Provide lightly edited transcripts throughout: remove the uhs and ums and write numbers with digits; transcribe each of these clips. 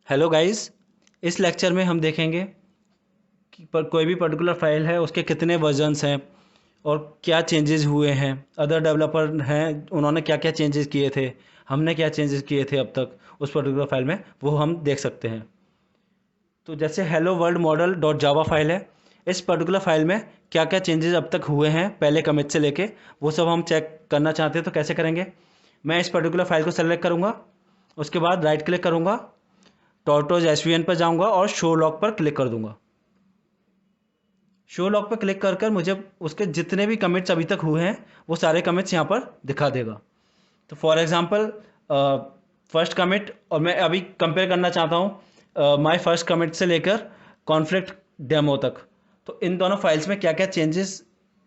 Hello guys, इस lecture में हम देखेंगे कि कोई भी पर्टिकुलर फाइल है उसके कितने वर्जन्स हैं और क्या चेंजेस हुए हैं। अदर डेवलपर हैं, उन्होंने क्या क्या चेंजेस किए थे, हमने क्या चेंजेस किए थे अब तक उस पर्टिकुलर फाइल में, वो हम देख सकते हैं। तो जैसे hello world model dot Java file है, इस पर्टिकुलर फाइल में क्या क्या चेंजेस अब तक हुए हैं पहले कमिट से लेके, वो सब हम चेक करना चाहते हैं। तो कैसे करेंगे? मैं इस पर्टिकुलर फाइल को सेलेक्ट करूँगा, उसके बाद राइट क्लिक करूँगा, टॉर्टोज एसवीएन पर जाऊँगा और शो लॉग पर क्लिक कर दूँगा। शो लॉग पर क्लिक कर कर मुझे उसके जितने भी कमिट्स अभी तक हुए हैं वो सारे कमिट्स यहाँ पर दिखा देगा। तो फॉर एग्जांपल फर्स्ट कमिट, और मैं अभी कंपेयर करना चाहता हूँ माय फर्स्ट कमिट से लेकर कॉन्फ्लिक्ट डेमो तक। तो इन दोनों फाइल्स में क्या क्या चेंजेस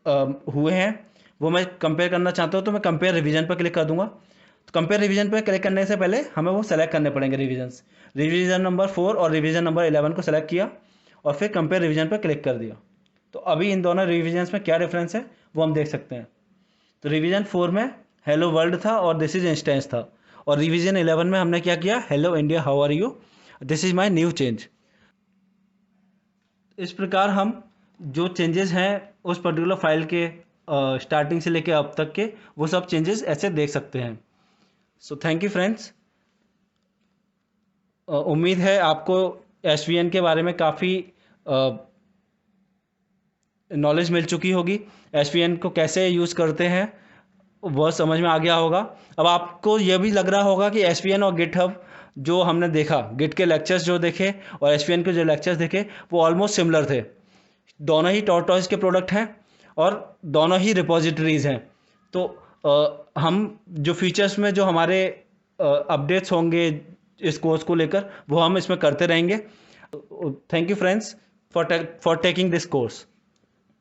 हुए हैं वो मैं कंपेयर करना चाहता हूँ। तो मैं कंपेयर रिवीजन पर क्लिक कर दूंगा। तो कंपेयर रिवीजन पर क्लिक करने से पहले हमें वो सेलेक्ट करने पड़ेंगे रिवीजन्स। रिवीजन नंबर 4 और रिवीजन नंबर 11 को सेलेक्ट किया और फिर कंपेयर रिवीजन पर क्लिक कर दिया। तो अभी इन दोनों रिवीजन्स में क्या डिफरेंस है वो हम देख सकते हैं। तो रिवीजन 4 में हेलो वर्ल्ड था और दिस इज इंस्टेंस था, और रिवीजन 11 में हमने क्या किया, hello India how are you, this is my new change. इस प्रकार हम जो चेंजेस हैं उस पर्टिकुलर फाइल के स्टार्टिंग से लेकर अब तक के, वो सब चेंजेस ऐसे देख सकते हैं। So thank you friends. उम्मीद है आपको एसवीएन के बारे में काफ़ी नॉलेज मिल चुकी होगी। एसवीएन को कैसे यूज़ करते हैं वह समझ में आ गया होगा। अब आपको यह भी लग रहा होगा कि एसवीएन और गिटहब जो हमने देखा, गिट के लेक्चर्स जो देखे और एसवीएन के जो लेक्चर्स देखे, वो ऑलमोस्ट सिमिलर थे। दोनों ही टॉर्टोइस के प्रोडक्ट हैं और दोनों ही रिपोजिटरीज हैं। तो हम जो फीचर्स में जो हमारे अपडेट्स होंगे इस कोर्स को लेकर, वो हम इसमें करते रहेंगे। Thank you friends for taking this course.